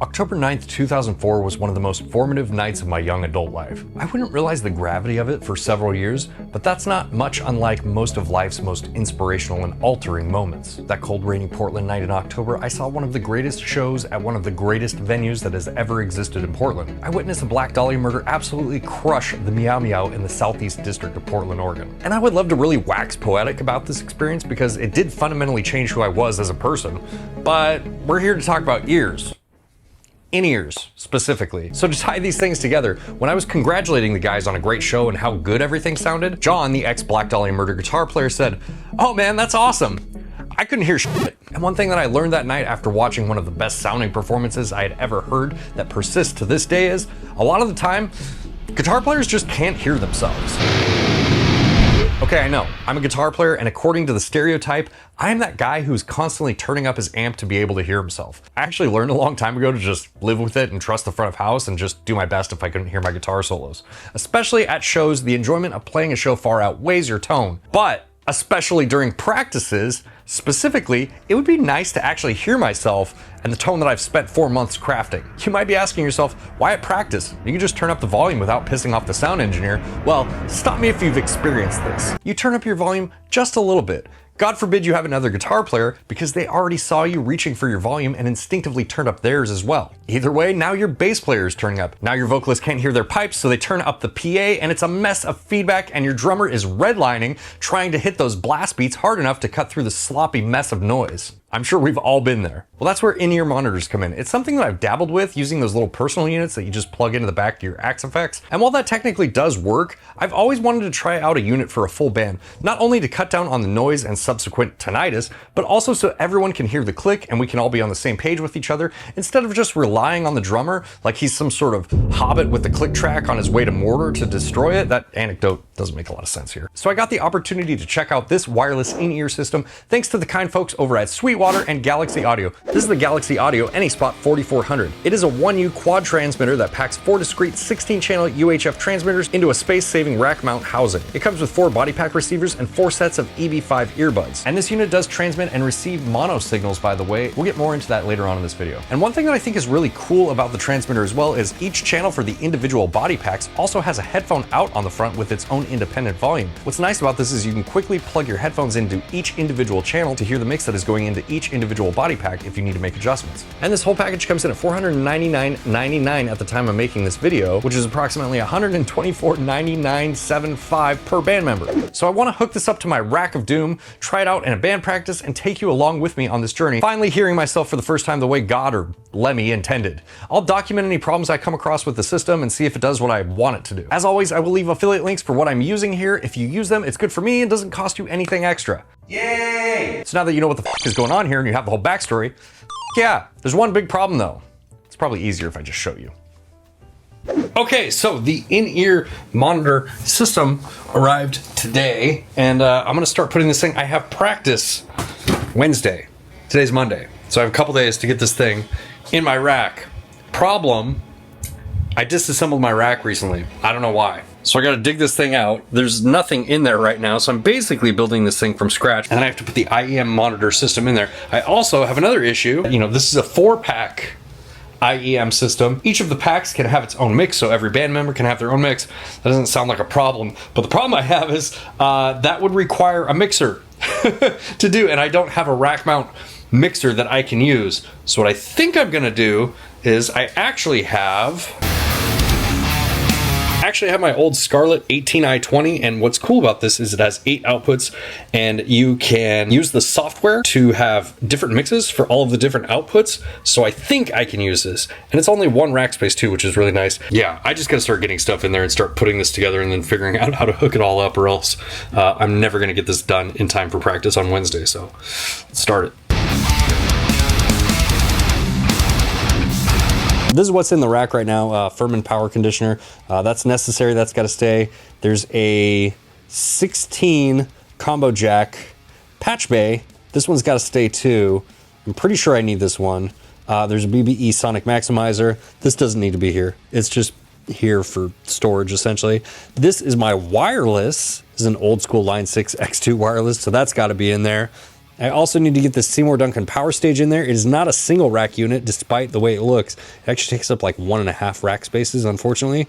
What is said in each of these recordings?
October 9th, 2004 was one of the most formative nights of my young adult life. I wouldn't realize the gravity of it for several years, but that's not much unlike most of life's most inspirational and altering moments. That cold, rainy Portland night in October, I saw one of the greatest shows at one of the greatest venues that has ever existed in Portland. I witnessed a Black Dahlia murder absolutely crush the Meow Meow in the Southeast District of Portland, Oregon. And I would love to really wax poetic about this experience because it did fundamentally change who I was as a person, but we're here to talk about ears. In-ears, specifically. So to tie these things together, when I was congratulating the guys on a great show and how good everything sounded, John, the ex-Black Dahlia Murder guitar player, said, "Oh man, that's awesome. I couldn't hear shit." And one thing that I learned that night after watching one of the best sounding performances I had ever heard that persists to this day is, a lot of the time, guitar players just can't hear themselves. Okay, I know, I'm a guitar player, and according to the stereotype, I am that guy who's constantly turning up his amp to be able to hear himself. I actually learned a long time ago to just live with it and trust the front of house and just do my best if I couldn't hear my guitar solos. Especially at shows, the enjoyment of playing a show far outweighs your tone. But especially during practices, specifically, it would be nice to actually hear myself and the tone that I've spent 4 months crafting. You might be asking yourself, why at practice? You can just turn up the volume without pissing off the sound engineer. Well, stop me if you've experienced this. You turn up your volume just a little bit. God forbid you have another guitar player because they already saw you reaching for your volume and instinctively turned up theirs as well. Either way, now your bass player is turning up. Now your vocalist can't hear their pipes, so they turn up the PA and it's a mess of feedback, and your drummer is redlining, trying to hit those blast beats hard enough to cut through the sloppy mess of noise. I'm sure we've all been there. Well, that's where in-ear monitors come in. It's something that I've dabbled with, using those little personal units that you just plug into the back of your Axe-Fx. And while that technically does work, I've always wanted to try out a unit for a full band, not only to cut down on the noise and subsequent tinnitus, but also so everyone can hear the click and we can all be on the same page with each other, instead of just relying on the drummer like he's some sort of hobbit with the click track on his way to Mordor to destroy it. That anecdote doesn't make a lot of sense here. So I got the opportunity to check out this wireless in-ear system thanks to the kind folks over at Sweetwater and Galaxy Audio. This is the Galaxy Audio AnySpot 4400. It is a 1U quad transmitter that packs 4 discrete 16-channel UHF transmitters into a space-saving rack mount housing. It comes with 4 body pack receivers and 4 sets of EB5 earbuds. And this unit does transmit and receive mono signals, by the way. We'll get more into that later on in this video. And one thing that I think is really cool about the transmitter as well is each channel for the individual body packs also has a headphone out on the front with its own independent volume. What's nice about this is you can quickly plug your headphones into each individual channel to hear the mix that is going into each individual body pack if you need to make adjustments. And this whole package comes in at $499.99 at the time of making this video, which is approximately $124.9975 per band member. So I want to hook this up to my rack of doom, try it out in a band practice, and take you along with me on this journey, finally hearing myself for the first time the way God or Lemmy intended. I'll document any problems I come across with the system and see if it does what I want it to do. As always, I will leave affiliate links for what I'm using here. If you use them, it's good for me and doesn't cost you anything extra. Yay! So now that you know what the is going on here and you have the whole backstory, yeah, there's one big problem though. It's probably easier if I just show you. Okay, so the in-ear monitor system arrived today, and I'm gonna start putting this thing. I have practice Wednesday. Today's Monday. So I have a couple days to get this thing in my rack. Problem, I disassembled my rack recently. I don't know why. So I gotta dig this thing out. There's nothing in there right now, so I'm basically building this thing from scratch, and then I have to put the IEM monitor system in there. I also have another issue. You know, this is a 4-pack IEM system. Each of the packs can have its own mix, so every band member can have their own mix. That doesn't sound like a problem, but the problem I have is that would require a mixer to do, and I don't have a rack mount mixer that I can use. So what I think I'm gonna do is I actually have my old Scarlett 18i20, and what's cool about this is it has 8 outputs, and you can use the software to have different mixes for all of the different outputs. So I think I can use this, and it's only 1 rack space too, which is really nice. Yeah, I just gotta start getting stuff in there and start putting this together and then figuring out how to hook it all up, or else I'm never gonna get this done in time for practice on Wednesday. So let's start it. This is what's in the rack right now, Ferrin power conditioner. That's necessary, that's gotta stay. There's a 16 combo jack patch bay. This one's gotta stay too. I'm pretty sure I need this one. There's a BBE sonic maximizer. This doesn't need to be here. It's just here for storage essentially. This is my wireless. This is an old school Line 6 X2 wireless, so that's gotta be in there. I also need to get the Seymour Duncan power stage in there. It is not a single rack unit, despite the way it looks. It actually takes up like 1.5 rack spaces, unfortunately.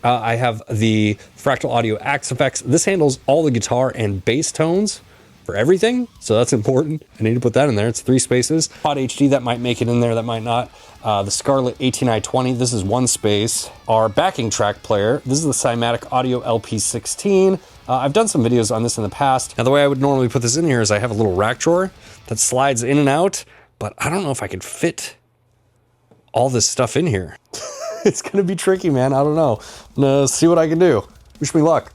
I have the Fractal Audio Axe-Fx. This handles all the guitar and bass tones for everything, so that's important. I need to put that in there. It's 3 spaces. Pod HD, that might make it in there, that might not. The Scarlett 18020, this is 1 space. Our backing track player, this is the Cymatic Audio LP16. I've done some videos on this in the past. Now, the way I would normally put this in here is I have a little rack drawer that slides in and out, but I don't know if I could fit all this stuff in here. It's gonna be tricky, man. I don't know. I'm gonna see what I can do. Wish me luck.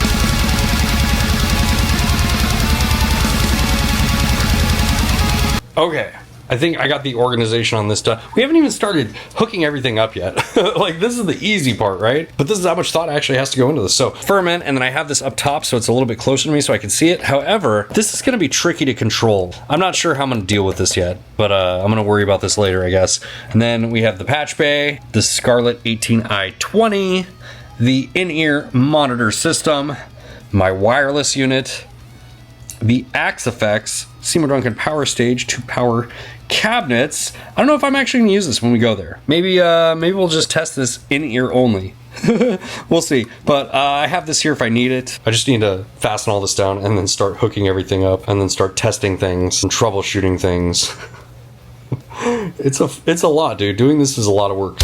Okay, I think I got the organization on this done. We haven't even started hooking everything up yet. Like, this is the easy part, right? But this is how much thought actually has to go into this. So, firmament, and then I have this up top so it's a little bit closer to me so I can see it. However, this is gonna be tricky to control. I'm not sure how I'm gonna deal with this yet, but I'm gonna worry about this later, I guess. And then we have the patch bay, the Scarlett 18i20, the in-ear monitor system, my wireless unit, the Axe-Fx, Seymour Duncan power stage, 2 power cabinets. I don't know if I'm actually gonna use this when we go there. Maybe we'll just test this in-ear only. We'll see. But I have this here if I need it. I just need to fasten all this down and then start hooking everything up and then start testing things and troubleshooting things. It's a lot, dude. Doing this is a lot of work.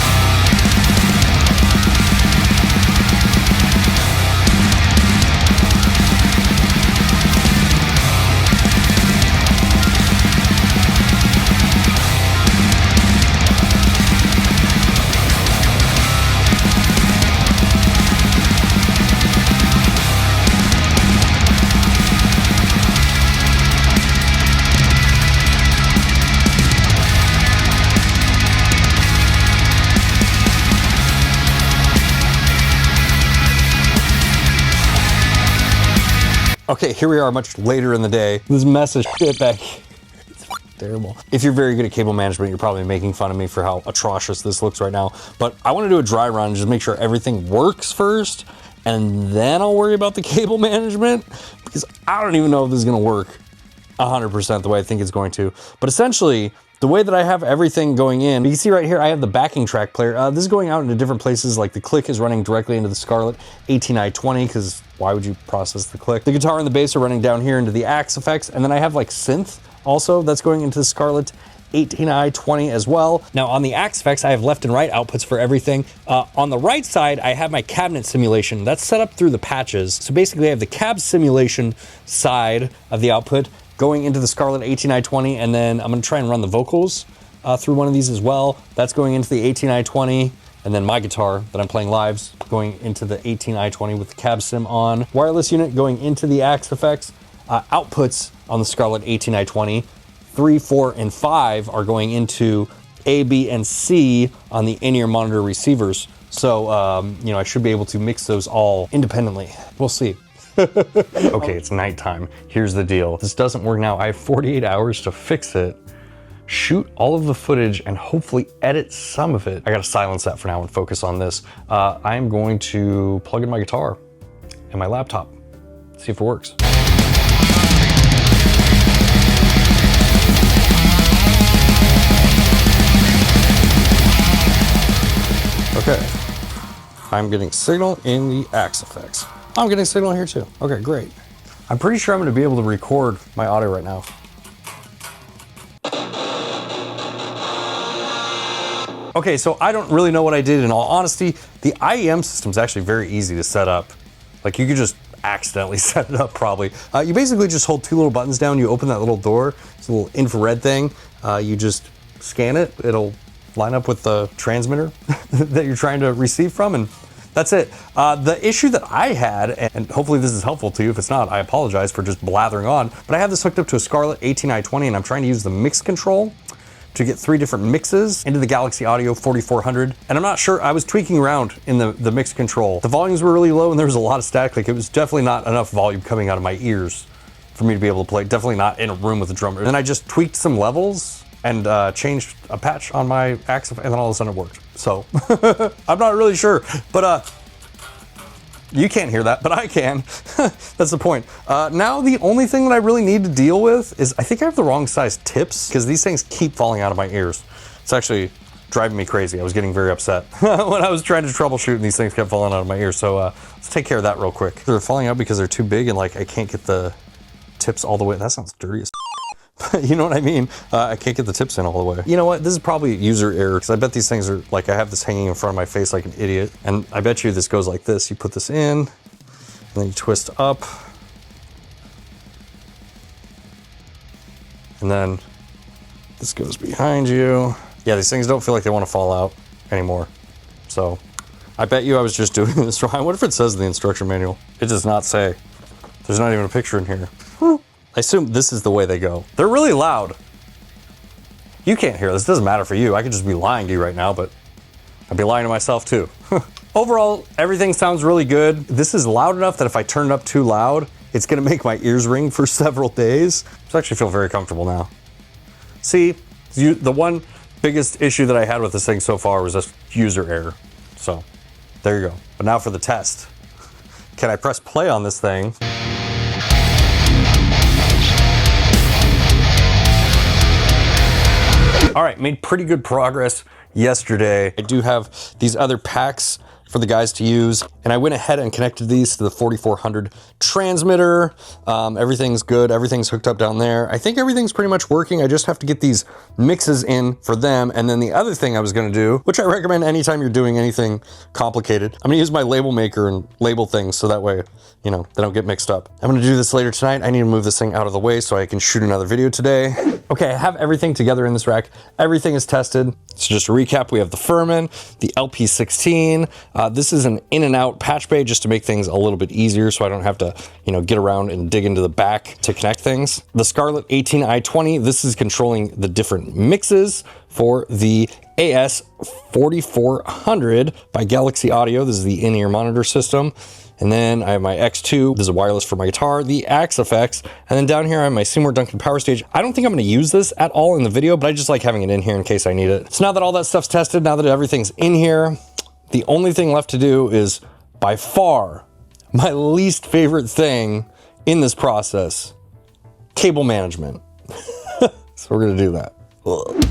Okay, here we are much later in the day. This mess is shit back here. It's terrible. If you're very good at cable management, you're probably making fun of me for how atrocious this looks right now. But I want to do a dry run and just make sure everything works first, and then I'll worry about the cable management, because I don't even know if this is gonna work 100% the way I think it's going to. But essentially, the way that I have everything going in, you can see right here, I have the backing track player. This is going out into different places, like the click is running directly into the Scarlett 18i20, because why would you process the click? The guitar and the bass are running down here into the Axe-Fx, and then I have like synth also that's going into the Scarlett 18i20 as well. Now on the Axe-Fx, I have left and right outputs for everything. On the right side, I have my cabinet simulation. That's set up through the patches. So basically I have the cab simulation side of the output going into the Scarlett 18i20, and then I'm gonna try and run the vocals through one of these as well. That's going into the 18i20, and then my guitar that I'm playing live's going into the 18i20 with the cab sim on. Wireless unit going into the Axe-Fx. Outputs on the Scarlett 18i20, 3, 4, and 5 are going into A, B, and C on the in-ear monitor receivers. So, you know, I should be able to mix those all independently. We'll see. Okay, it's nighttime. Here's the deal. This doesn't work now. I have 48 hours to fix it, shoot all of the footage, and hopefully edit some of it. I gotta silence that for now and focus on this. I'm going to plug in my guitar and my laptop, see if it works. Okay, I'm getting signal in the Axe-Fx. I'm getting signal here too. Okay, great. I'm pretty sure I'm gonna be able to record my audio right now. Okay, so I don't really know what I did in all honesty. The IEM system is actually very easy to set up. Like, you could just accidentally set it up probably. You basically just hold 2 little buttons down, you open that little door, it's a little infrared thing. You just scan it, it'll line up with the transmitter that you're trying to receive from, and that's it. The issue that I had, and hopefully this is helpful to you, if it's not, I apologize for just blathering on, but I have this hooked up to a Scarlett 18i20, and I'm trying to use the mix control to get 3 different mixes into the Galaxy Audio 4400. And I'm not sure, I was tweaking around in the mix control. The volumes were really low and there was a lot of static. Like, it was definitely not enough volume coming out of my ears for me to be able to play. Definitely not in a room with a drummer. And then I just tweaked some levels and changed a patch on my Axe, and then all of a sudden it worked. So I'm not really sure, but You can't hear that, but I can. That's the point. Now the only thing that I really need to deal with is I think I have the wrong size tips because these things keep falling out of my ears. It's actually driving me crazy. I was getting very upset when I was trying to troubleshoot and these things kept falling out of my ears. So let's take care of that real quick. They're falling out because they're too big and like I can't get the tips all the way. That sounds dirty as you know what I mean? I can't get the tips in all the way. You know what? This is probably user error because I bet these things are like, I have this hanging in front of my face like an idiot. And I bet you this goes like this. You put this in and then you twist up. And then this goes behind you. Yeah, these things don't feel like they want to fall out anymore. So I bet you I was just doing this wrong. I wonder if it says in the instruction manual. It does not say. There's not even a picture in here. I assume this is the way they go. They're really loud. You can't hear this. It doesn't matter for you. I could just be lying to you right now, but I'd be lying to myself too. Overall, everything sounds really good. This is loud enough that if I turn it up too loud, it's gonna make my ears ring for several days. I actually feel very comfortable now. See, the one biggest issue that I had with this thing so far was just user error. So there you go. But now for the test. Can I press play on this thing? All right, made pretty good progress yesterday. I do have these other packs for the guys to use, and I went ahead and connected these to the 4400 transmitter. Everything's good, everything's hooked up down there. I think everything's pretty much working. I just have to get these mixes in for them. And then the other thing I was gonna do, which I recommend anytime you're doing anything complicated, I'm gonna use my label maker and label things so that way, you know, they don't get mixed up. I'm gonna do this later tonight. I need to move this thing out of the way so I can shoot another video today. Okay, I have everything together in this rack. Everything is tested. So just to recap, we have the Ferrin, the LP16. This is an in and out patch bay just to make things a little bit easier so I don't have to, you know, get around and dig into the back to connect things. The Scarlett 18i20, this is controlling the different mixes for the AS4400 by Galaxy Audio. This is the in-ear monitor system. And then I have my X2, this is wireless for my guitar, the Axe effects, and then down here I have my Seymour Duncan power stage. I don't think I'm gonna use this at all in the video, but I just like having it in here in case I need it. So now that all that stuff's tested, now that everything's in here, the only thing left to do is by far my least favorite thing in this process, cable management. So we're gonna do that. Ugh.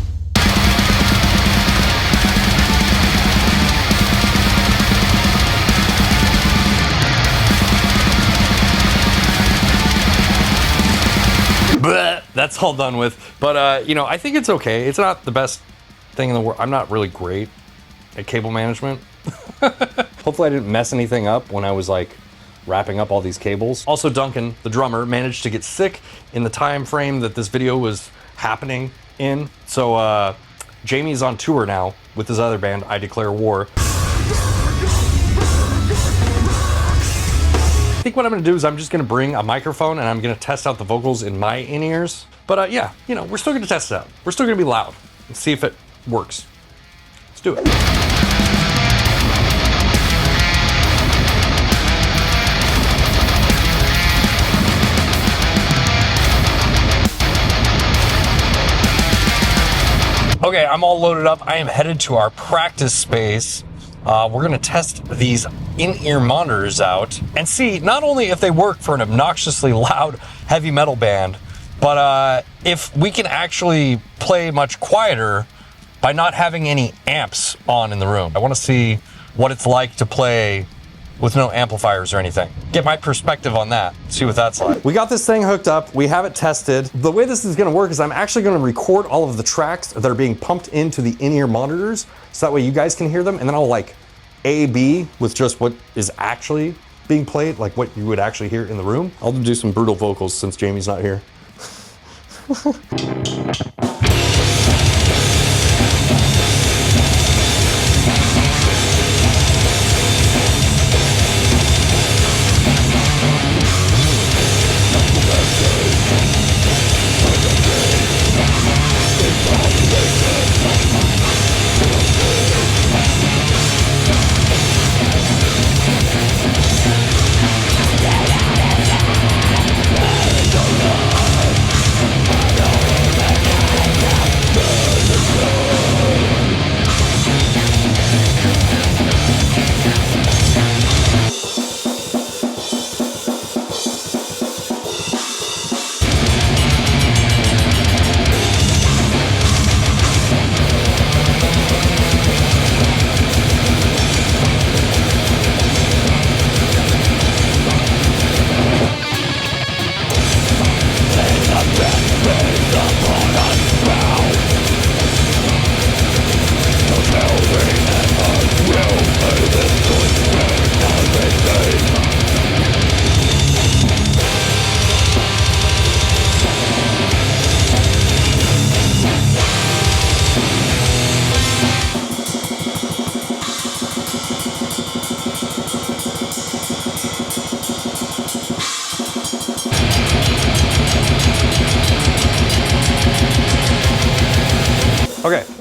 That's all done with, but you know, I think it's okay. It's not the best thing in the world. I'm not really great at cable management. Hopefully I didn't mess anything up when I was like wrapping up all these cables. Also, Duncan, the drummer, managed to get sick in the time frame that this video was happening in. So Jamie's on tour now with his other band, I Declare War. I think what I'm gonna do is I'm just gonna bring a microphone and I'm gonna test out the vocals in my in-ears. But yeah, you know, we're still gonna test it out. We're still gonna be loud and see if it works. Let's do it. Okay, I'm all loaded up. I am headed to our practice space. We're gonna test these in-ear monitors out and see not only if they work for an obnoxiously loud heavy metal band, but if we can actually play much quieter by not having any amps on in the room. I wanna see what it's like to play with no amplifiers or anything. Get my perspective on that, see what that's like. We got this thing hooked up, we have it tested. The way this is gonna work is I'm actually gonna record all of the tracks that are being pumped into the in-ear monitors, so that way you guys can hear them, and then I'll like A/B with just what is actually being played, like what you would actually hear in the room. I'll do some brutal vocals since Jamie's not here.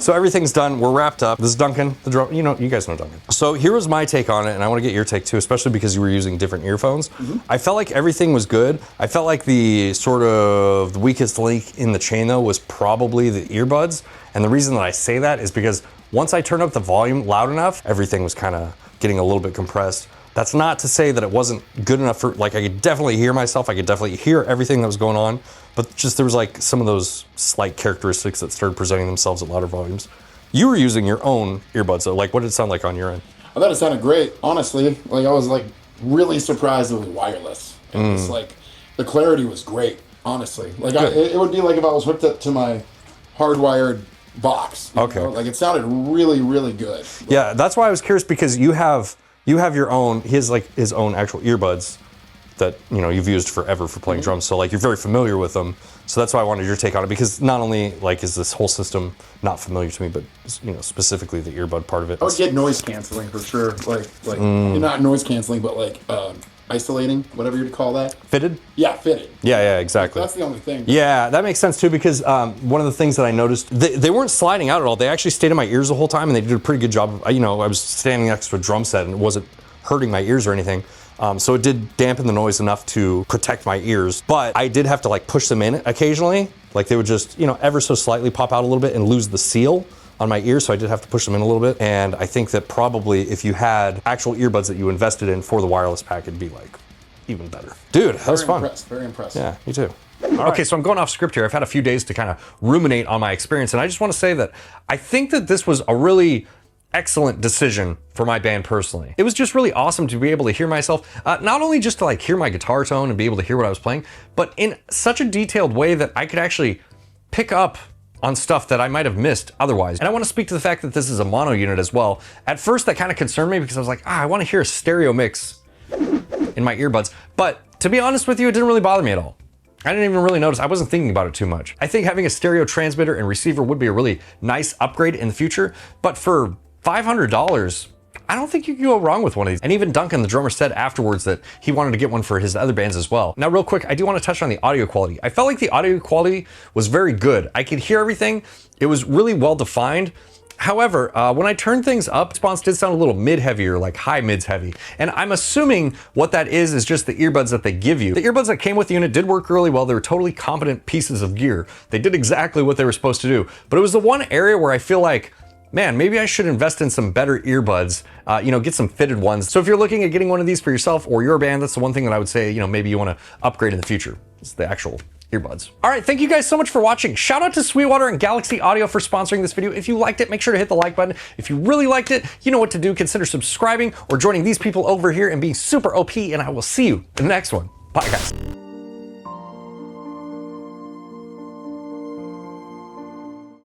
So everything's done. We're wrapped up. This is Duncan, the drummer. You guys know Duncan. So here was my take on it, and I want to get your take too, especially because you were using different earphones. I felt like everything was good. I felt like the sort of the weakest link in the chain though was probably the earbuds. And the reason that I say that is because once I turned up the volume loud enough, everything was kind of getting a little bit compressed. That's not to say that it wasn't good enough for, like, I could definitely hear myself. I could definitely hear everything that was going on, but just there was like some of those slight characteristics that started presenting themselves at louder volumes. You were using your own earbuds, so like, what did it sound like on your end? I thought it sounded great, honestly. Like, I was like really surprised it was wireless. And it's like, the clarity was great, honestly. Like, it would be like if I was hooked up to my hardwired box. Okay. You know? Like, it sounded really, really good. Yeah, that's why I was curious, because you have your own, his own actual earbuds that, you've used forever for playing drums. So like, you're very familiar with them. So that's why I wanted your take on it, because not only like is this whole system not familiar to me, but specifically the earbud part of it. I would get noise canceling for sure. Like not noise canceling, but like isolating, whatever you'd call that. Fitted? Yeah, fitted. Yeah, exactly. That's the only thing. Yeah, that makes sense too, because one of the things that I noticed, they weren't sliding out at all. They actually stayed in my ears the whole time, and they did a pretty good job. I was standing next to a drum set, and it wasn't hurting my ears or anything. So it did dampen the noise enough to protect my ears, but I did have to like push them in occasionally. Like they would just, ever so slightly pop out a little bit and lose the seal on my ears, so I did have to push them in a little bit. And I think that probably if you had actual earbuds that you invested in for the wireless pack, it'd be like even better. Dude, that was fun. Very impressed. Yeah, me too. Okay, so I'm going off script here. I've had a few days to kind of ruminate on my experience, and I just want to say that I think that this was a really excellent decision for my band personally. It was just really awesome to be able to hear myself, not only just to like hear my guitar tone and be able to hear what I was playing, but in such a detailed way that I could actually pick up on stuff that I might have missed otherwise. And I want to speak to the fact that this is a mono unit as well. At first that kind of concerned me because I was like, I want to hear a stereo mix in my earbuds. But to be honest with you, it didn't really bother me at all. I didn't even really notice. I wasn't thinking about it too much. I think having a stereo transmitter and receiver would be a really nice upgrade in the future, but for $500, I don't think you can go wrong with one of these. And even Duncan, the drummer, said afterwards that he wanted to get one for his other bands as well. Now, real quick, I do want to touch on the audio quality. I felt like the audio quality was very good. I could hear everything. It was really well defined. However, when I turned things up, response did sound a little mid-heavier, like high mids heavy. And I'm assuming what that is just the earbuds that they give you. The earbuds that came with the unit did work really well. They were totally competent pieces of gear. They did exactly what they were supposed to do. But it was the one area where I feel like, man, maybe I should invest in some better earbuds, get some fitted ones. So if you're looking at getting one of these for yourself or your band, that's the one thing that I would say, maybe you want to upgrade in the future. It's the actual earbuds. All right, thank you guys so much for watching. Shout out to Sweetwater and Galaxy Audio for sponsoring this video. If you liked it, make sure to hit the like button. If you really liked it, you know what to do. Consider subscribing or joining these people over here and being super OP, and I will see you in the next one. Bye, guys.